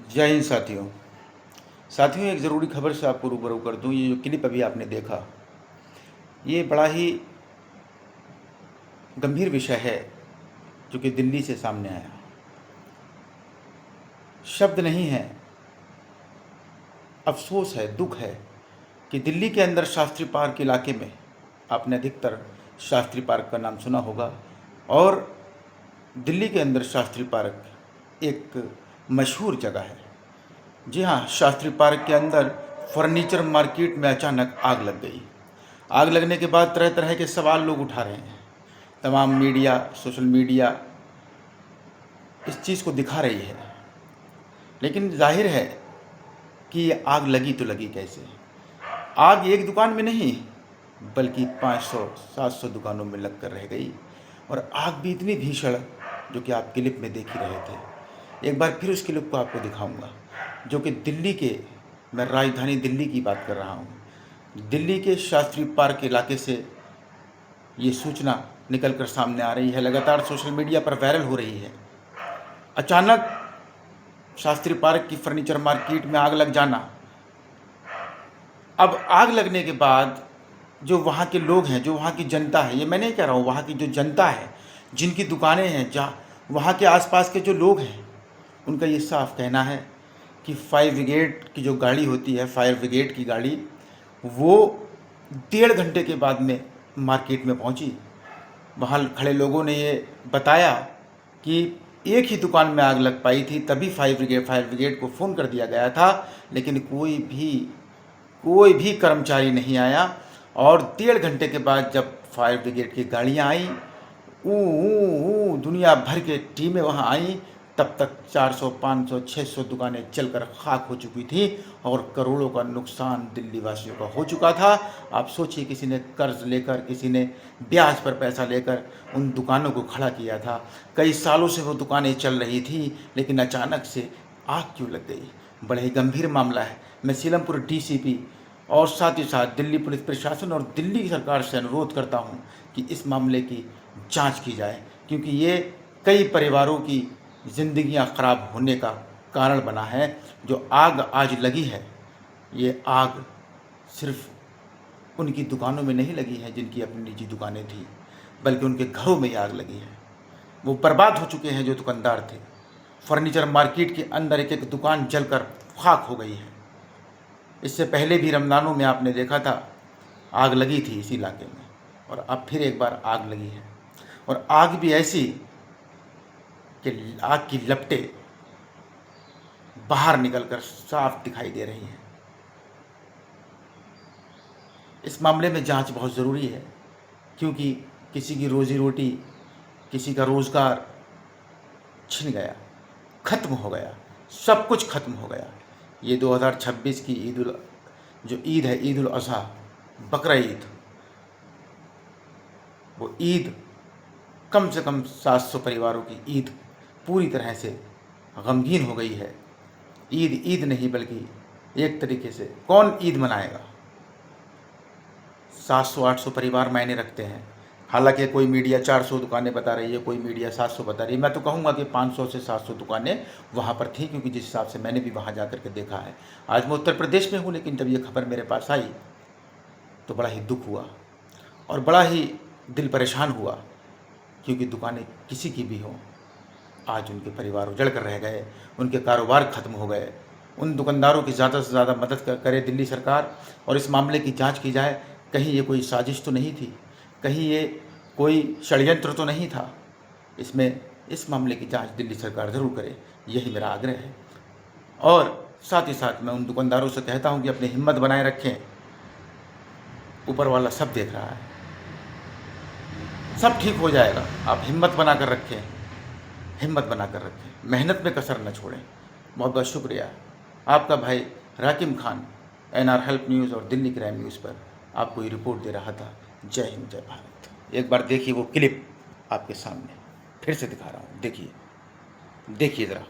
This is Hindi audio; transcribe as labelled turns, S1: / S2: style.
S1: जय हिंद साथियों। एक ज़रूरी खबर से आपको रूबरू कर दूं। ये जो क्लिप अभी आपने देखा, ये बड़ा ही गंभीर विषय है जो कि दिल्ली से सामने आया। शब्द नहीं है, अफसोस है, दुख है कि दिल्ली के अंदर शास्त्री पार्क इलाके में, आपने अधिकतर शास्त्री पार्क का नाम सुना होगा, और दिल्ली के अंदर शास्त्री पार्क एक मशहूर जगह है। जी हाँ, शास्त्री पार्क के अंदर फर्नीचर मार्केट में अचानक आग लग गई। आग लगने के बाद तरह तरह के सवाल लोग उठा रहे हैं। तमाम मीडिया, सोशल मीडिया इस चीज़ को दिखा रही है, लेकिन जाहिर है कि ये आग लगी तो लगी कैसे। आग एक दुकान में नहीं, बल्कि 500-700 दुकानों में लग कर रह गई। और आग भी इतनी भीषण जो कि आप क्लिप में देख ही रहे थे। एक बार फिर उस क्लिप को आपको दिखाऊंगा, जो कि दिल्ली के, मैं राजधानी दिल्ली की बात कर रहा हूँ, दिल्ली के शास्त्री पार्क इलाके से ये सूचना निकल कर सामने आ रही है, लगातार सोशल मीडिया पर वायरल हो रही है। अचानक शास्त्री पार्क की फर्नीचर मार्केट में आग लग जाना। अब आग लगने के बाद जो वहाँ के लोग हैं, जो वहाँ की जनता है, ये मैं नहीं कह रहा हूँ, वहाँ की जो जनता है, जिनकी दुकानें हैं, जहाँ वहाँ के आसपास के जो लोग हैं, उनका ये साफ कहना है कि फायर ब्रिगेड की जो गाड़ी होती है, फायर ब्रिगेड की गाड़ी, वो 1.5 घंटे के बाद में मार्केट में पहुँची। वहाँ खड़े लोगों ने ये बताया कि एक ही दुकान में आग लग पाई थी, तभी फायर ब्रिगेड को फ़ोन कर दिया गया था, लेकिन कोई भी कर्मचारी नहीं आया। और 1.5 घंटे के बाद जब फायर ब्रिगेड की गाड़ियाँ आई, दुनिया भर के टीमें वहाँ आई, तब तक 400, 500, 600 दुकानें जलकर खाक हो चुकी थी और करोड़ों का नुकसान दिल्ली वासियों का हो चुका था। आप सोचिए, किसी ने कर्ज लेकर, किसी ने ब्याज पर पैसा लेकर उन दुकानों को खड़ा किया था। कई सालों से वो दुकानें चल रही थी, लेकिन अचानक से आग क्यों लग गई? बड़ा ही गंभीर मामला है। मैं सीलमपुर डीसीपी और साथ ही साथ दिल्ली पुलिस प्रशासन और दिल्ली सरकार से अनुरोध करता हूं कि इस मामले की जांच की जाए, क्योंकि ये कई परिवारों की ज़िंदगियां ख़राब होने का कारण बना है। जो आग आज लगी है, ये आग सिर्फ उनकी दुकानों में नहीं लगी है जिनकी अपनी निजी दुकानें थी, बल्कि उनके घरों में ही आग लगी है। वो बर्बाद हो चुके हैं जो दुकानदार थे। फर्नीचर मार्केट के अंदर एक एक दुकान जलकर खाक हो गई है। इससे पहले भी रमज़ानों में आपने देखा था, आग लगी थी इसी इलाके में, और अब फिर एक बार आग लगी है। और आग भी ऐसी कि आग की लपटें बाहर निकलकर साफ दिखाई दे रही हैं। इस मामले में जांच बहुत ज़रूरी है, क्योंकि किसी की रोज़ी रोटी, किसी का रोज़गार छिन गया, ख़त्म हो गया, सब कुछ ख़त्म हो गया। ये 2026 की ईद है, ईद उल अज़हा, बकरा ईद, वो ईद कम से कम 700 परिवारों की ईद पूरी तरह से गमगीन हो गई है। ईद नहीं, बल्कि एक तरीके से कौन ईद मनाएगा? 700-800 परिवार मायने रखते हैं। हालांकि कोई मीडिया 400 दुकानें बता रही है, कोई मीडिया 700 बता रही है। मैं तो कहूँगा कि 500 से 700 दुकानें वहाँ पर थी, क्योंकि जिस हिसाब से मैंने भी वहाँ जा कर के देखा है। आज मैं उत्तर प्रदेश में हूँ, लेकिन जब ये खबर मेरे पास आई तो बड़ा ही दुख हुआ और बड़ा ही दिल परेशान हुआ, क्योंकि दुकानें किसी की भी हों, आज उनके परिवार उजड़ कर रह गए, उनके कारोबार ख़त्म हो गए। उन दुकानदारों की ज़्यादा से ज़्यादा मदद करे दिल्ली सरकार, और इस मामले की जांच की जाए। कहीं ये कोई साजिश तो नहीं थी, कहीं ये कोई षड्यंत्र तो नहीं था। इस मामले की जांच दिल्ली सरकार ज़रूर करे, यही मेरा आग्रह है। और साथ ही साथ मैं उन दुकानदारों से कहता हूँ कि अपनी हिम्मत बनाए रखें, ऊपर वाला सब देख रहा है, सब ठीक हो जाएगा। आप हिम्मत बना कर रखें, मेहनत में कसर न छोड़ें। बहुत बहुत शुक्रिया। आपका भाई राकिम खान, NR हेल्प न्यूज़ और दिल्ली क्राइम न्यूज़ पर आपको ये रिपोर्ट दे रहा था। जय हिंद, जय भारत। एक बार देखिए वो क्लिप आपके सामने, फिर से दिखा रहा हूँ, देखिए ज़रा।